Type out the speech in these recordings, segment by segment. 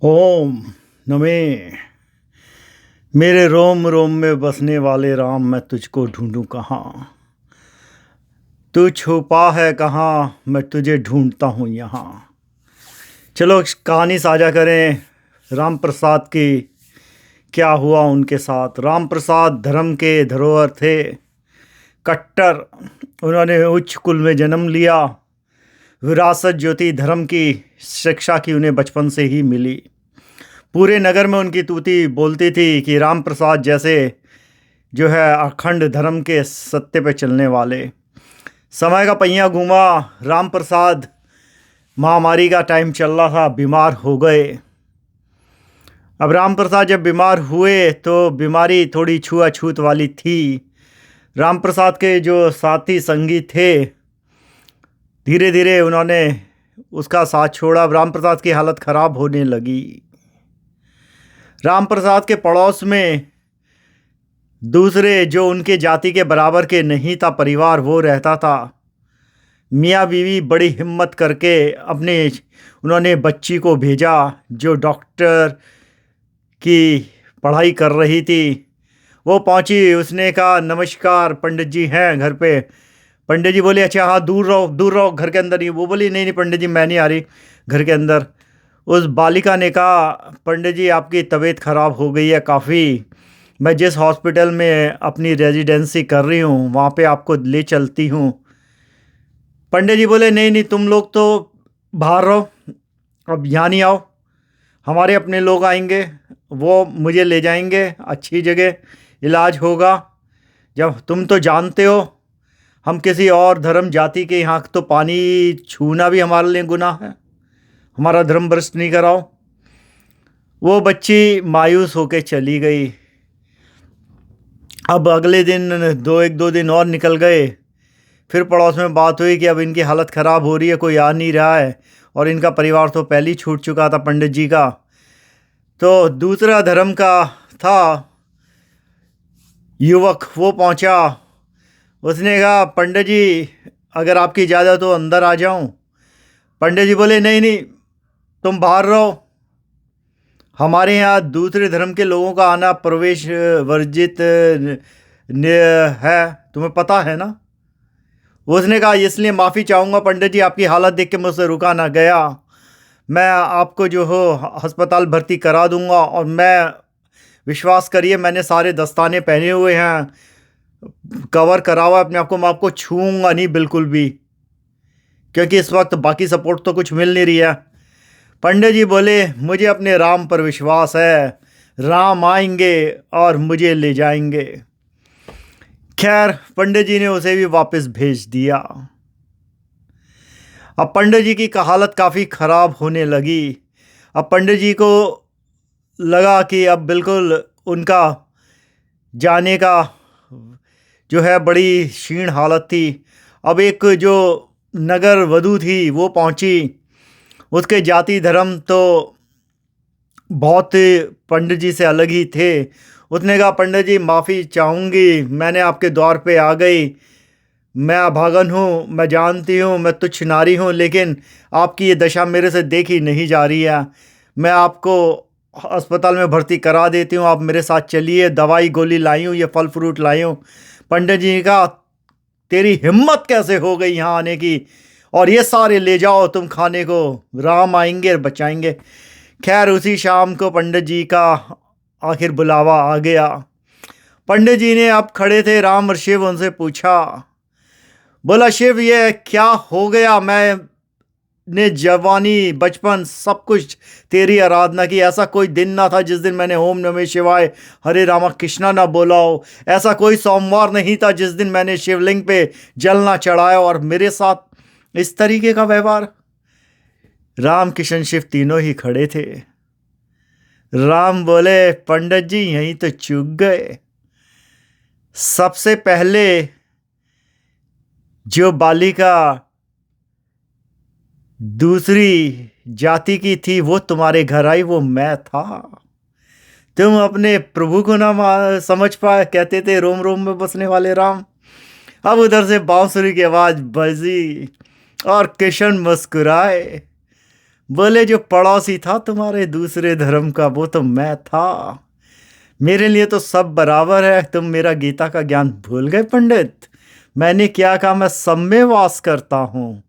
ओम नमः। मेरे रोम रोम में बसने वाले राम, मैं तुझको ढूंढूं कहाँ। तू छुपा है कहाँ, मैं तुझे ढूंढता हूँ यहाँ। चलो कहानी साझा करें राम प्रसाद की। क्या हुआ उनके साथ। राम प्रसाद धर्म के धरोहर थे, कट्टर। उन्होंने उच्च कुल में जन्म लिया। विरासत ज्योति धर्म की शिक्षा की उन्हें बचपन से ही मिली। पूरे नगर में उनकी तूती बोलती थी कि राम प्रसाद जैसे जो है अखंड धर्म के सत्य पे चलने वाले। समय का पहिया घूमा। राम प्रसाद, महामारी का टाइम चल रहा था, बीमार हो गए। अब राम प्रसाद जब बीमार हुए तो बीमारी थोड़ी छुआछूत वाली थी। राम प्रसाद के जो साथी संगी थे, धीरे धीरे उन्होंने उसका साथ छोड़ा। राम प्रसाद की हालत खराब होने लगी। राम प्रसाद के पड़ोस में दूसरे जो उनके जाति के बराबर के नहीं था परिवार, वो रहता था। मियाँ बीवी बड़ी हिम्मत करके उन्होंने बच्ची को भेजा जो डॉक्टर की पढ़ाई कर रही थी। वो पहुंची, उसने कहा नमस्कार पंडित जी हैं घर पे। पंडित जी बोले अच्छा हाँ, दूर रहो घर के अंदर नहीं। वो बोली नहीं नहीं पंडित जी, मैं नहीं आ रही घर के अंदर। उस बालिका ने कहा पंडित जी आपकी तबीयत ख़राब हो गई है काफ़ी, मैं जिस हॉस्पिटल में अपनी रेजिडेंसी कर रही हूँ वहाँ पे आपको ले चलती हूँ। पंडित जी बोले नहीं नहीं, तुम लोग तो बाहर रहो, अब यहाँ नहीं आओ। हमारे अपने लोग आएंगे, वो मुझे ले जाएंगे, अच्छी जगह इलाज होगा। जब तुम तो जानते हो हम किसी और धर्म जाति के यहाँ तो पानी छूना भी हमारे लिए गुनाह है, हमारा धर्म भ्रष्ट नहीं कराओ। वो बच्ची मायूस होकर चली गई। अब अगले दिन एक दो दिन और निकल गए। फिर पड़ोस में बात हुई कि अब इनकी हालत ख़राब हो रही है, कोई आ नहीं रहा है, और इनका परिवार तो पहले ही छूट चुका था पंडित जी का। तो दूसरा धर्म का था युवक, वो पहुंचा। उसने कहा पंडित जी अगर आपकी इजाज़त हो अंदर आ जाऊं। पंडित जी बोले नहीं नहीं, तुम बाहर रहो, हमारे यहाँ दूसरे धर्म के लोगों का आना प्रवेश वर्जित है, तुम्हें पता है ना। उसने कहा इसलिए माफ़ी चाहूँगा पंडित जी, आपकी हालत देख के मुझसे रुका ना गया। मैं आपको जो हो अस्पताल भर्ती करा दूँगा, और मैं विश्वास करिए मैंने सारे दस्ताने पहने हुए हैं, कवर करा हुआ अपने आप को, मैं आपको छूऊंगा नहीं बिल्कुल भी, क्योंकि इस वक्त बाकी सपोर्ट तो कुछ मिल नहीं रही है। पंडित जी बोले मुझे अपने राम पर विश्वास है, राम आएंगे और मुझे ले जाएंगे। खैर पंडित जी ने उसे भी वापस भेज दिया। अब पंडित जी की हालत काफ़ी ख़राब होने लगी। अब पंडित जी को लगा कि अब बिल्कुल उनका जाने का जो है बड़ी क्षीण हालत थी। अब एक जो नगर वधू थी वो पहुंची। उसके जाति धर्म तो बहुत पंडित जी से अलग ही थे। उसने कहा पंडित जी माफ़ी चाहूँगी, मैंने आपके द्वार पे आ गई, मैं अभागन हूँ, मैं जानती हूँ मैं तुच्छ नारी हूँ, लेकिन आपकी ये दशा मेरे से देखी नहीं जा रही है। मैं आपको अस्पताल में भर्ती करा देती हूँ, आप मेरे साथ चलिए, दवाई गोली लाई हूँ, ये फल फ्रूट लाई हूँ। पंडित जी ने कहा तेरी हिम्मत कैसे हो गई यहाँ आने की, और ये सारे ले जाओ तुम खाने को, राम आएंगे और बचाएंगे। खैर उसी शाम को पंडित जी का आखिर बुलावा आ गया। पंडित जी ने अब खड़े थे राम और शिव, उनसे पूछा, बोला शिव ये क्या हो गया, मैंने जवानी बचपन सब कुछ तेरी आराधना की, ऐसा कोई दिन ना था जिस दिन मैंने ओम नमः शिवाय हरे रामा कृष्णा ना बोला हो, ऐसा कोई सोमवार नहीं था जिस दिन मैंने शिवलिंग पे जल ना चढ़ाया, और मेरे साथ इस तरीके का व्यवहार। राम किशन शिव तीनों ही खड़े थे। राम बोले पंडित जी यहीं तो चूक गए। सबसे पहले जो बालिका दूसरी जाति की थी वो तुम्हारे घर आई, वो मैं था। तुम अपने प्रभु को ना समझ पाए, कहते थे रोम रोम में बसने वाले राम। अब उधर से बांसुरी की आवाज़ बजी और किशन मुस्कुराए। बोले जो पड़ोसी था तुम्हारे दूसरे धर्म का वो तो मैं था। मेरे लिए तो सब बराबर है। तुम मेरा गीता का ज्ञान भूल गए पंडित। मैंने क्या कहा, मैं सब में वास करता हूँ,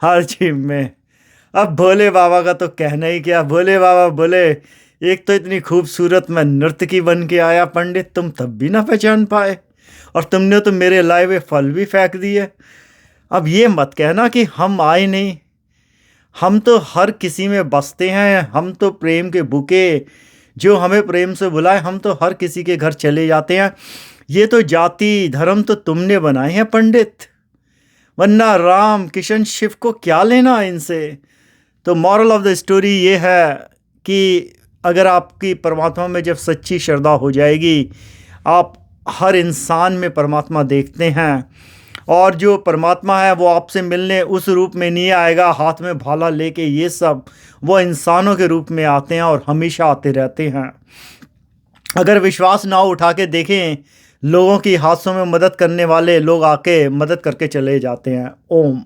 हर जीव में। अब भोले बाबा का तो कहना ही क्या। भोले बाबा बोले, एक तो इतनी खूबसूरत मैं नर्तकी बन के आया पंडित, तुम तब भी ना पहचान पाए, और तुमने तो मेरे लाए हुए फल भी फेंक दिए। अब ये मत कहना कि हम आए नहीं, हम तो हर किसी में बसते हैं। हम तो प्रेम के बुके, जो हमें प्रेम से बुलाए हम तो हर किसी के घर चले जाते हैं। ये तो जाति धर्म तो तुमने बनाए हैं पंडित, वरना राम किशन शिव को क्या लेना इनसे। तो मॉरल ऑफ द स्टोरी ये है कि अगर आपकी परमात्मा में जब सच्ची श्रद्धा हो जाएगी, आप हर इंसान में परमात्मा देखते हैं, और जो परमात्मा है वो आपसे मिलने उस रूप में नहीं आएगा हाथ में भाला लेके, ये सब वो इंसानों के रूप में आते हैं और हमेशा आते रहते हैं। अगर विश्वास ना उठा के देखें, लोगों की हादसों में मदद करने वाले लोग आके मदद करके चले जाते हैं। ओम।